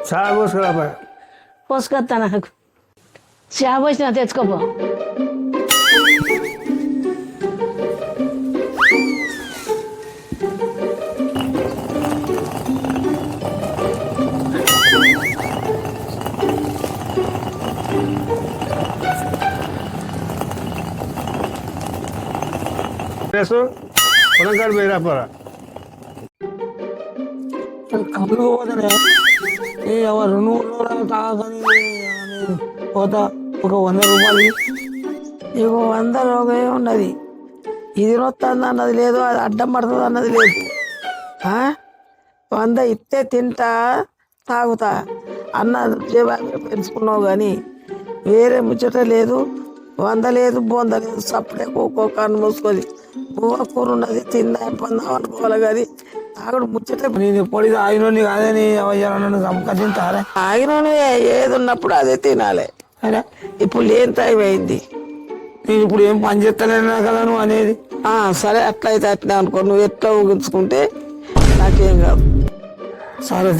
చాలా పోసుకురా. పోసుకొస్తా నాకు చా పోసిన తెచ్చుకోపో. పొలం కాడ పోయిరా పోరా. కళ్ళు పోతానే ఎవరు 200 తాగని పోతా. ఒక 100 రూపాయలు ఇక 100 రోగే ఉన్నది. ఇది నొస్తుంది అన్నది లేదు, అది అడ్డం పడుతుంది అన్నది లేదు. 100 ఇస్తే తింటా తాగుతా అన్న పెంచుకున్నావు కానీ వేరే ముచ్చట లేదు. 100 లేదు, 100 లేదు. సప్పుడే ఒక్కొక్కని మూసుకొని బువ్వ కూర ఉన్నది తిందా పొందాం అనుకోవాలి కానీ తాగుడు ముచ్చట. నేను పొడి ఆగినోని కాదని నన్ను చంపక తింటారా? ఆగినోని ఏది ఉన్నప్పుడు అదే తినాలి. అరే ఇప్పుడు లేని టైం అయింది. నేను ఇప్పుడు ఏం పని చేస్తలేనా కదా నువ్వు అనేది. సరే అట్లయితే అట్లే అనుకో. నువ్వు ఎట్లా ఊగించుకుంటే నాకేం కాదు. సరే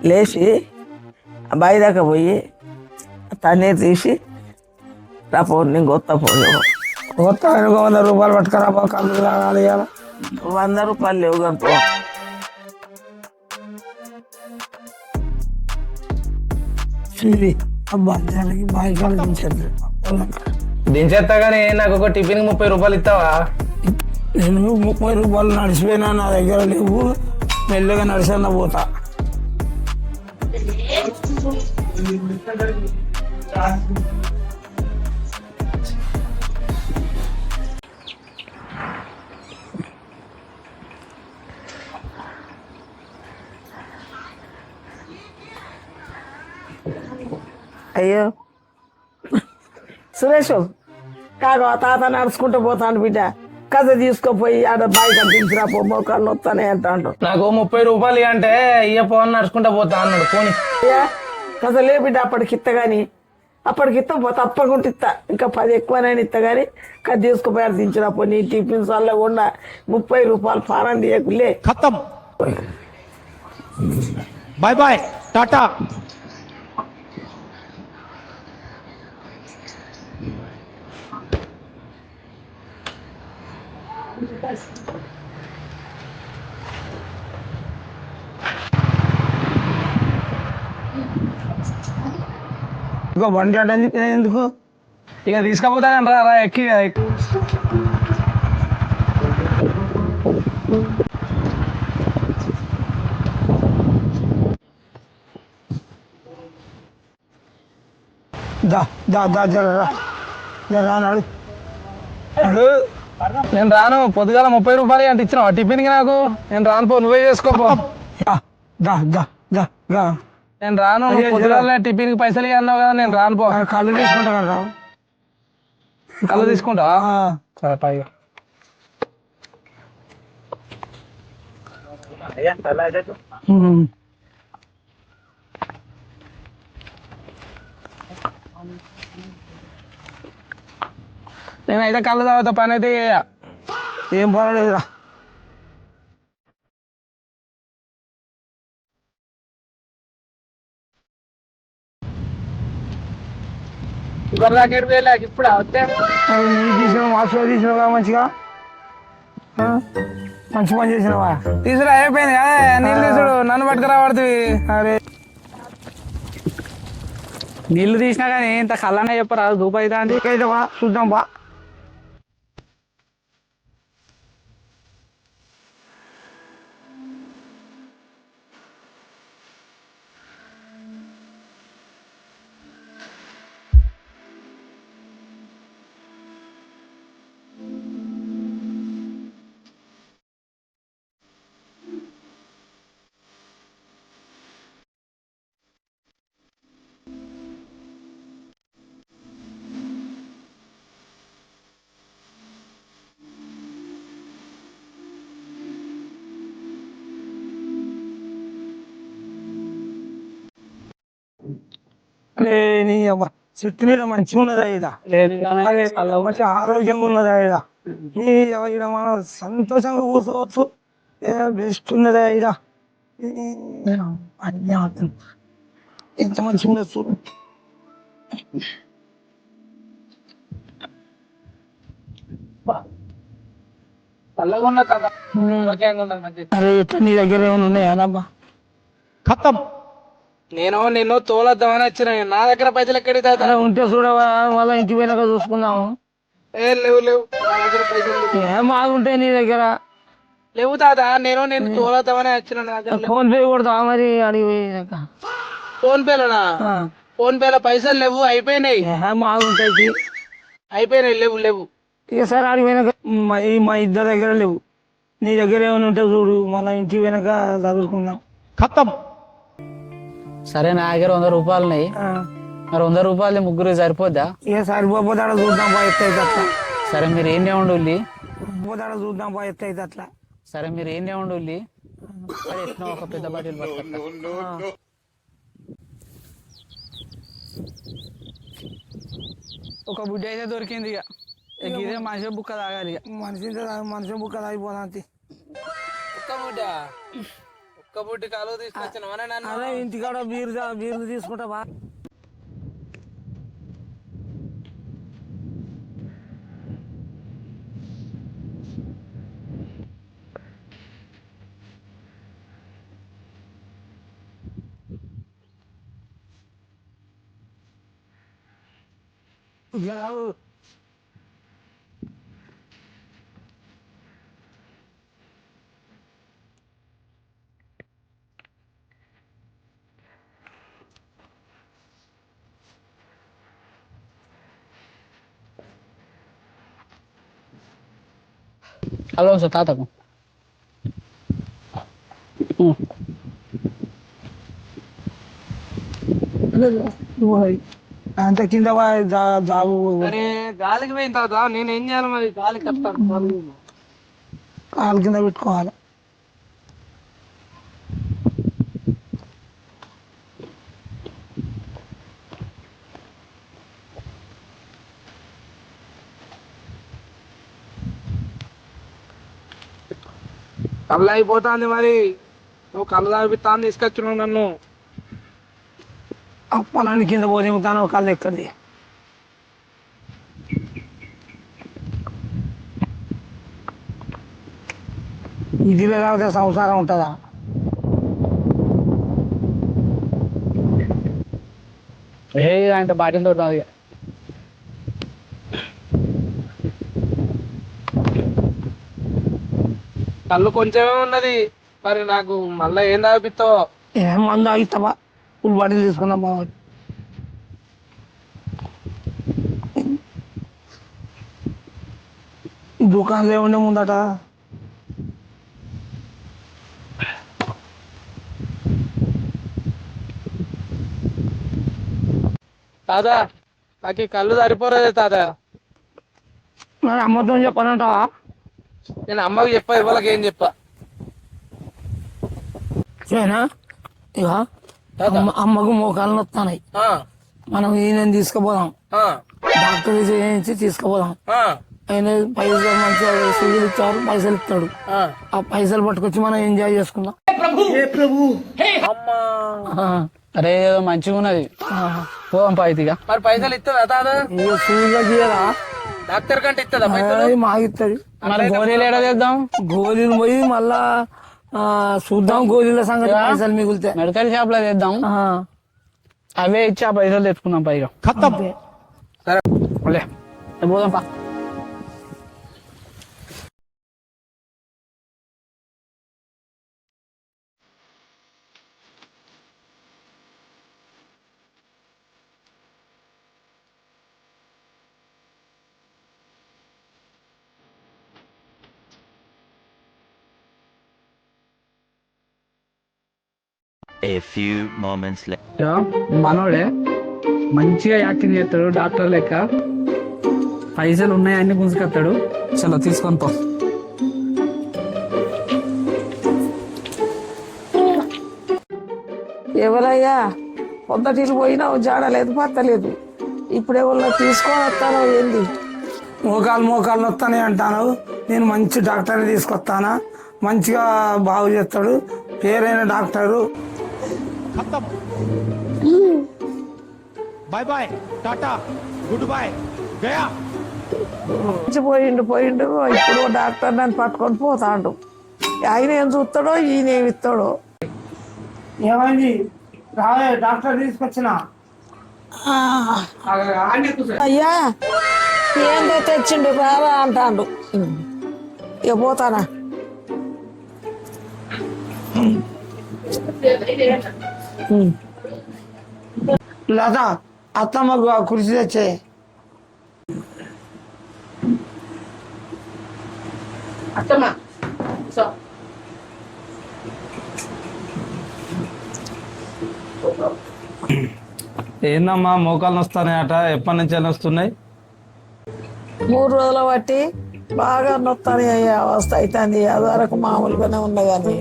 లేచి బావి దాకా పోయి తన్నీరు తీసి రాపో. నేను కొత్త ఫోన్ 100 రూపాయలు పట్టుకురా. కళ్ళు తాగాలి. 100 రూపాయలు లేవు కనుకో. అబ్బా దానికి బావి కాలు దించేస్తా కానీ నాకు ఒక టిఫిన్ 30 రూపాయలు ఇస్తావా? నేను 30 రూపాయలు నడిచిపోయినా, నా దగ్గర లేవు. మెల్లగా నడిచన్న పోతా. అయ్యో సురేష్ కాదు, తాత నడుచుకుంటూ పోతాను బిడ్డ. కథ తీసుకుపోయి ఆడ బాయ్ కనిపించిరా పో, మోకాళ్ళు వస్తానే అంటాడు. నాకు 30 రూపాయలు అంటే ఇయ్య పోని నడుచుకుంటా పోతా అన్నాడు. పోనీ కథ లే బిడ్డ, అప్పటికి ఇత్త కానీ అప్పటికి ఇత్త పో, తప్పకుండా ఇస్తా. ఇంకా 10 ఎక్కువనైనా ఇస్తా కానీ కథ తీసుకుపోయారు దించిరా పో. నీ టిఫిన్ సార్లో కూడా 30 రూపాయలు ఫారం తీయకులే. ఖతం. బాయ్ బాయ్, టాటా. ఇక బండి అంటే ఎందుకు ఇక తీసుకపోతాను రా ఎక్కి. దా దా దా రానాడు. నేను రాను. పొద్దుగాల 30 రూపాయలు అంటే ఇచ్చినావా టిఫిన్కి? నాకు నేను రాను పో, నువ్వే చేసుకోపో. దా దా దా దా నేను రాను. పొద్దుగాల టిఫిన్కి పైసలు అన్నావు కదా, నేను రాను పో. కళ్ళు తీసుకుంటా కదా. కళ్ళు తీసుకుంటావా? సరే పైగా నేనైతే కళ్ళు తాగుతా, పని అయితే ఏం పర్వాలేదురా. ఇప్పుడు తీసినావా మంచిగా? మంచి పని చేసినావా? తీసుడు అయిపోయింది కదా. నీళ్ళు తీసుడు, నన్ను పట్టుకురాబడుతుంది. అరే నీళ్ళు తీసినా కానీ ఇంత కళ్ళనే చెప్పరా? దూపు అవుతా అండి. అయితే బా చూద్దాం బా. నీ అవ్వ చెట్టు మీద మంచిగా ఉన్నదా ఇదా మంచి ఆరోగ్యంగా ఉన్నదా ఇదా నీ ఇడ మనం సంతోషంగా కూర్చోవచ్చు బెస్ట్ ఉన్నదా ఇదా అన్నీ అవుతుంది ఎంత మంచిగా ఉన్నది చూడు అరే ఎట్లా నీ దగ్గర ఏమైనా ఉన్నాయా అబ్బా खत्म నేను నిన్ను తోలద్దామని వచ్చిన నా దగ్గర పైసలు ఎక్కడి తాత అరే ఉంటే చూడవా మళ్ళీ ఇంటి పోయినాక చూసుకుందాము ఏ లేవు లేవు నా దగ్గర పైసలు లేవు. ఏం బాగుంటాయి నీ దగ్గర లేవు తాత నేను తోలద్దామని వచ్చిన నా దగ్గర లేవు. ఫోన్ పే కొడతావా మరి అడిగి పోయినాక ఫోన్ పేలోనా ఫోన్ పేలో పైసలు లేవు అయిపోయినాయి ఏం బాగుంటాయి అయిపోయినాయి లేవు లేవు ఇక సరే ఆడికి పోయినాక మా ఇద్దరి దగ్గర లేవు నీ దగ్గర ఏమైనా ఉంటే చూడు మళ్ళీ ఇంటికి పోయినాక చదువుకుందాం खत्म సరే నా దగ్గర 100 రూపాయలు ఉన్నాయి మరి 100 రూపాయలు ముగ్గురు సరిపోద్దా ఇక సరిపోతే ఆడ చూద్దాం పా ఎత్త అయితే అట్లా సరే మీరు ఏండే ఉండి పోతే ఆడ చూద్దాం పా ఎత్త అయితే అట్లా సరే మీరు ఏండే ఉండి మరి ఎట్లా ఒక పెద్ద బాటిల్ పట్టుకొస్తా ఒక బుడ్డి అయితే దొరికింది ఇక ఇదే మనిషి బుక్క తాగాలి ఇక మనిషి బుక్క తాగిపోదా ఒక్క బుడ్డి కాలువ తీసుకొచ్చిన అదే ఇంటికాడ బీరు తీసుకుంటావా హలో సార్ తాతకు అంత కింద జాబు అరే గాలికి పోయిన తర్వాత నేను ఏం చేయాలి మరి గాలి కట్టాను కాలు కింద పెట్టుకోవాలి కళ్ళు అయిపోతుంది మరి నువ్వు కళ్ళు తాగిపిస్తాను తీసుకొచ్చినావు నన్ను ఆ పొలాన్ని కింద పోతాను కాళ్ళు ఎక్కడిది ఇది లేకపోతే సంసారం ఉంటుందా ఏ అంటే బాటిల్ తోటి తాగు ఇక. కళ్ళు కొంచెమే ఉన్నది మరి నాకు మళ్ళీ ఏం తాగిపిస్తావు ఏం మందు ఆగిస్తావా ఫుల్ బాటిల్ తీసుకుందాం బాగుంది దుకాణంలో ఏముండే ముందట తాత నాకు ఈ కళ్ళు సరిపోలేదు తాత మరి అమ్మతో చెప్పనంటావా నేను అమ్మకి చెప్పా ఇవాళకి ఏం చెప్పా సరేనా ఇక అమ్మకు మోకాలు నొత్తాయి మనం ఈయన తీసుకుపోదాం డాక్టర్ చేయించి తీసుకుపోదాం ఆయన పైసలు మంచిగా సూదులు ఇచ్చారు పైసలు ఇస్తాడు ఆ పైసలు పట్టుకొచ్చి మనం ఎంజాయ్ చేసుకుందాం అరే ఏదో మంచిగా ఉన్నది పోదాం పాయితీగా మరి పైసలు ఇస్తుందా తాత ఇక సూదులు గీయరా డాక్టర్ కంటే ఇస్తుందా మాగిస్తుంది మరి గోళీలు ఎడ తెద్దాం గోళీలు పోయి మళ్ళా చూద్దాం గోళీల సంగతి పైసలు మిగులుతాయి మెడికల్ షాప్ లో తెద్దాం అవే ఇచ్చి ఆ పైసలు తెచ్చుకుందాం పైగా खत्म లే పోదాం పా A few moments later. మనోడే మంచిగా యాక్టింగ్ చేస్తాడు డాక్టర్ లెక్క పైసలు ఉన్నాయన్ని గుంజుకొస్తాడు చలో తీసుకొని పో ఎవరయ్యా పొద్దుటిల్లు పోయినావు జాడలేదు పత్తలేదు ఇప్పుడు ఎవరిలో తీసుకొని వస్తానో ఏంది మోకాలు నొత్తానే అంటాను. నేను మంచి డాక్టర్ని తీసుకొస్తానా, మంచిగా బాగు చేస్తాడు, పేరైన doctor. Bye bye tata good bye गया మంచి పోయిండు ఇప్పుడు డాక్టర్ నన్ను పట్టుకొని పోతాడు. ఆయన ఏం చూస్తాడో ఈయన ఏమి ఇస్తాడో. ఏమైంది? రాలే, డాక్టర్ తీసుకొచ్చిన. అయ్యా ఏందో తెచ్చిండు రారా అంటాడు. ఇక పోతానా. లత అత్తమ్మకు ఆ కుర్చీ తెచ్చే. ఏందమ్మా మోకాలు నొస్తాయట, ఎప్పటి నుంచి అని వస్తున్నాయి? 3 రోజుల బట్టి బాగా నొత్తాని అయ్యే అవస్థ అవుతుంది. అది వరకు మామూలుగానే ఉన్నా కానీ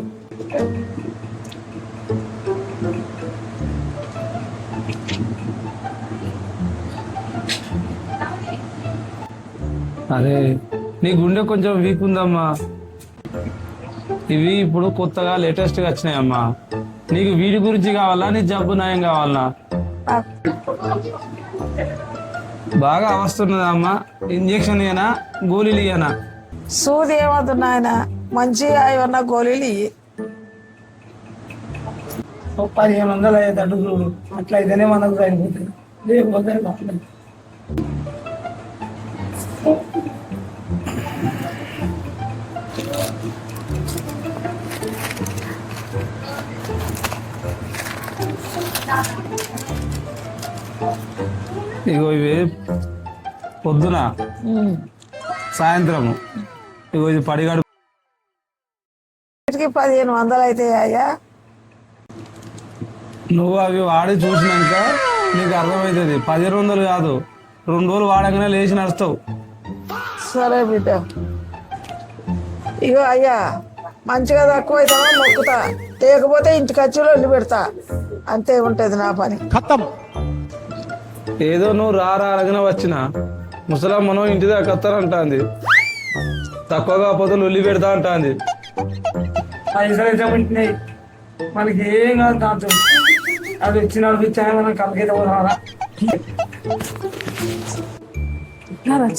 అరే నీ గుండె కొంచెం వీక్ ఉందమ్మా. ఇవి ఇప్పుడు కొత్తగా లేటెస్ట్గా వచ్చినాయమ్మా. నీకు వీటి గురించి కావాలా, నీ జబ్బు నయం కావాలా? బాగా అవస్తున్నదమ్మా. ఇంజక్షన్ ఇయ్యనా, గోళీలు ఇయ్యనా? సూది ఏమద్దు నాయన, మంచిగా ఏమన్నా గోళీలు ఇయ్యి. 1500 అయ్యేటట్టు చూడు, అట్లయితేనే మనకు సరిపోతుంది, లేకపోతే రాలేదు. ఇగో ఇవి పొద్దున సాయంత్రము, ఇగో ఇది పడిగాడు. 1500 అయితే అయ్యా. నువ్వు అవి వాడి చూసినాక నీకు అర్థమవుతుంది. 1500 కాదు, 2 రోజులు వాడగానే లేచి నడుస్తావు. సరే బిడ్డ. ఇగో అయ్యా మంచిగా తక్కువ అవుతామో మొక్కుతా, లేకపోతే ఇంటికి వచ్చి వెళ్ళి పెడతా. అంతే ఉంటుంది నా పని. खत्म ఏదో నువ్వు రారగానే వచ్చిన ముసలమ్మను ఇంటి దాకా వస్తానంటాంది, తక్కువ కాకపోతే లొల్లి పెడతా అంటాంది. పైసలు అయితే ఉంటున్నాయి, మనకి ఏం కాదు. దాంతో అది వచ్చి నడిపించాయి, మనం కలిగేది పోదామరా.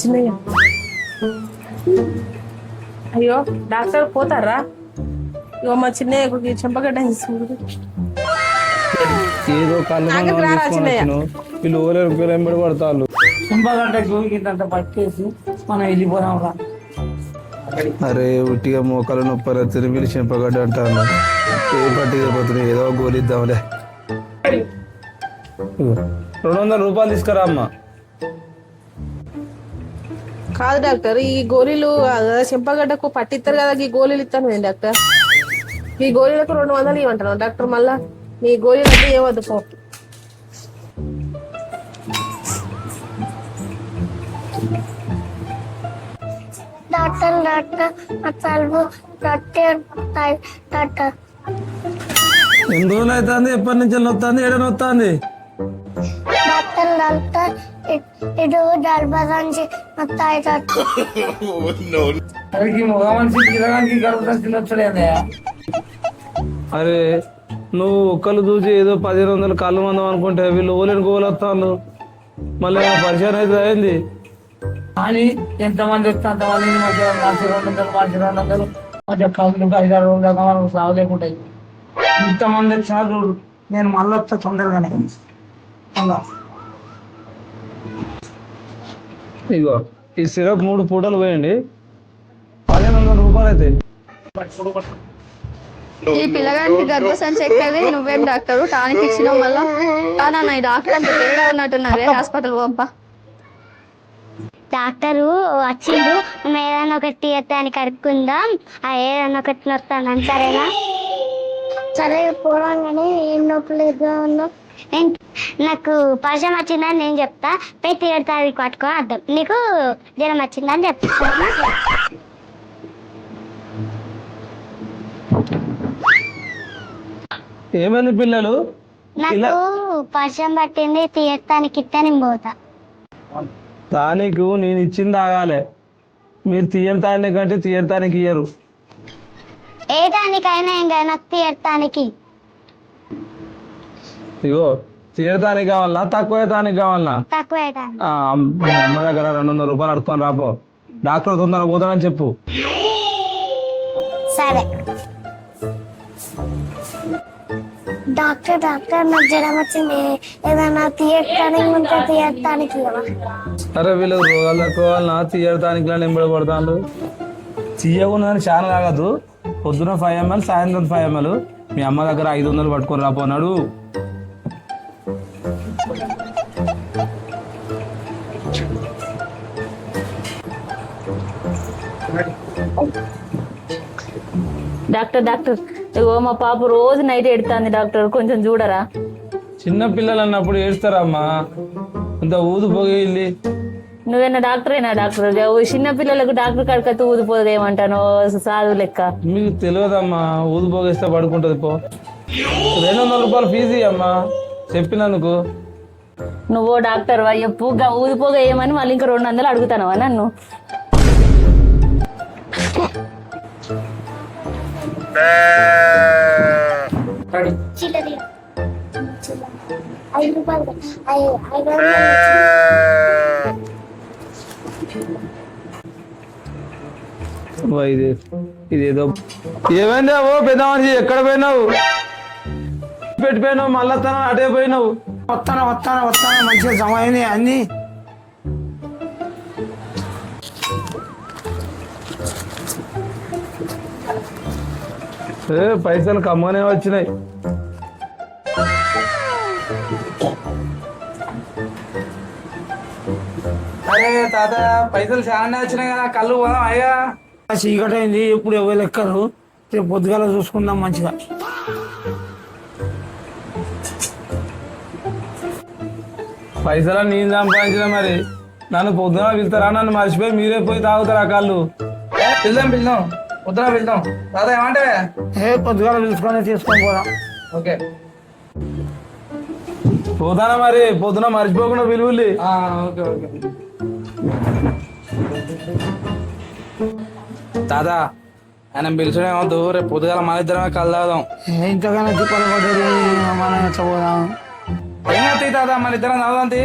చిన్నయ్య అయ్యో డాక్టర్ పోతారా? ఇగో మా చిన్నయ్య చెంపగడ్డ ఏదో కళ్ళు వీళ్ళు ఓలేరు వెంబడి పడతాళ్ళు. చింపగంటకు ఇంత పట్టేసి మనం వెళ్ళిపోదాంరా. అరే ఉట్టిగా మోకాలు నొప్పి తిరిగి చెంపగడ్డ అంటాను. ఏ పట్టిగా పోతుంది, ఏదో గోలిద్దాంలే. 200 రూపాయలు తీసుకురా అమ్మా. కాదు డాక్టర్, ఈ గోళీలు చెంపగడ్డకు పట్టిస్తారు కదా, ఈ గోళీలు ఇస్తాను నేను డాక్టర్. ఈ గోళీలకు 200 ఇవ్వంటాను డాక్టర్. మళ్ళా నీ గోళీలకు ఏవద్దు పో. డాక్టర్ తలుపు డాక్టర్. ఎన్ని రోజులు అవుతుంది, ఎప్పటి నుంచి వస్తుంది, ఏడని వస్తుంది? డాక్టర్ ఇటు జలబరించి అరికి మగ మనిషి తిరగానికి గర్భం తినొచ్చలేదా? అరే నువ్వు ఒక్కళ్ళు చూసి ఏదో 1500 కళ్ళు మందం అనుకుంటే వీళ్ళు ఓలేని గోలొస్తాను. మళ్ళీ పరిచయం అయితే అయింది అని ఎంతమంది వస్తే అంతమంది మధ్య 200 200 మధ్య కళ్ళు 5-6 రోజుల దాకా మనకు సాగు లేకుంటాయి. ఇంతమంది వచ్చినా చూడు, నేను మళ్ళీ వస్తా తొందరగానే. ఇగో ఈ సిరప్ 3 పూటలు పోయండి, 1500 రూపాయలు అయితే. ఈ పిల్లగానికి గర్భసంచి ఎక్కది, నువ్వేం డాక్టరు టానిక్ ఇచ్చినావు మళ్ళా? కాదన్న ఈ డాక్టర్ అంత తేడా ఉన్నట్టున్నారు, హాస్పిటల్ పంప. డాక్టరు వచ్చిండు, మేము ఏదైనా ఒకటి ఎత్తానికి కడుక్కుందాం, ఏదైనా ఒకటి నొస్తాను. సరేనా? సరే పోవగానే ఏం నొప్పి లేదు. నాకు పరిచయం వచ్చిందని నేను చెప్తా, పోయి తీరుతా అది పట్టుకో అర్థం. నీకు జ్వరం వచ్చిందని చెప్తా. ఏమైంది పిల్లలు? నాకు వర్షం పట్టింది తీయటానికి ఇస్తే నేను పోతా. తానికి నేను ఇచ్చింది తాగాలి, మీరు తీయని తానికి అంటే తీయని తానికి ఇయ్యరు. ఏ దానికైనా ఇంకా నాకు తీయటానికి. ఇగో తీయటానికి కావాలన్నా తక్కువ తానికి కావాలన్నా? తక్కువ మీ అమ్మ దగ్గర 200 రూపాయలు అడుక్కొని రాపో, డాక్టర్ తొందరగా పోతానని చెప్పు. సరే. డాక్టర్ నాకు జ్వరం వచ్చింది, ఏదైనా తీయటానికి ఉంటే తీయటానికి. అరే వీళ్ళు రోగాలు తక్కువ తీయటానికి నింబడబడతాను. తీయకుండా చాలా తాగదు. పొద్దున 5 ml, సాయంత్రం 5 ml. మీ అమ్మ దగ్గర 500 పట్టుకొని రాపోన్నాడు. డాక్టర్ ఇగో మా పాప రోజు నైట్ ఎడుతుంది డాక్టర్, కొంచెం చూడరా. చిన్న పిల్లలు అన్నప్పుడు ఏడుస్తారమ్మా, ఇంత ఊదిపోయి. నువ్వేనా డాక్టరేనా? డాక్టర్ చిన్న పిల్లలకు డాక్టర్ కాడికైతే ఊదిపోదు ఏమంటాను సాధు లెక్క. మీకు తెలియదమ్మా, ఊదిపోగేస్తే పడుకుంటది. పో 200 రూపాయలు ఫీజు అమ్మా చెప్పినందుకు. నువ్వు డాక్టర్ వా ఎప్పుగా ఊదిపోగా ఏమని మళ్ళీ ఇంకా 200 అడుగుతానవా నన్ను? చిల్లర 5 రూపాయలు. ఇదేదో ఏమైందా? ఓ పెద్ద మనిషి ఎక్కడ పోయినావు? పెట్టిపోయినావు, మళ్ళా తన అటే పోయినావు. వస్తాను మంచిగా జమ అయినాయి అన్ని. పైసలు కమ్మనే వచ్చినాయి. అరే తాత పైసలు చాలా వచ్చినాయి కదా, కళ్ళు పోదాం అయ్యా. చీకటి అయింది, ఇప్పుడు ఎవరు ఎక్కరు, రేపు పొద్దుగాల చూసుకుందాం మంచిగా. పైసలు నేను సంపాదించిన మరి నన్ను పొద్దున పిలుస్తారా? నన్ను మర్చిపోయి మీరే పోయి తాగుతారా కళ్ళు? పిలుదాం పొద్దున పిలుదాం. తాత ఏమంటే పొద్దుగాల పిలుచుకొని తీసుకొని పోదాం. ఓకే పోతానా మరి, పొద్దున మర్చిపోకుండా పిలువుల్లి. Okay okay. తాత ఆయన పిలిచడం ఏమవుతు, రేపు పొద్దుగాల మన ఇద్దరమే కలుదాం. ఇంతగానో తిప్పలు పడ్డాడు, మనం ఎట్లా పోదాం? ఏమవుతాయి తాత, మన ఇద్దరం చదవంతి.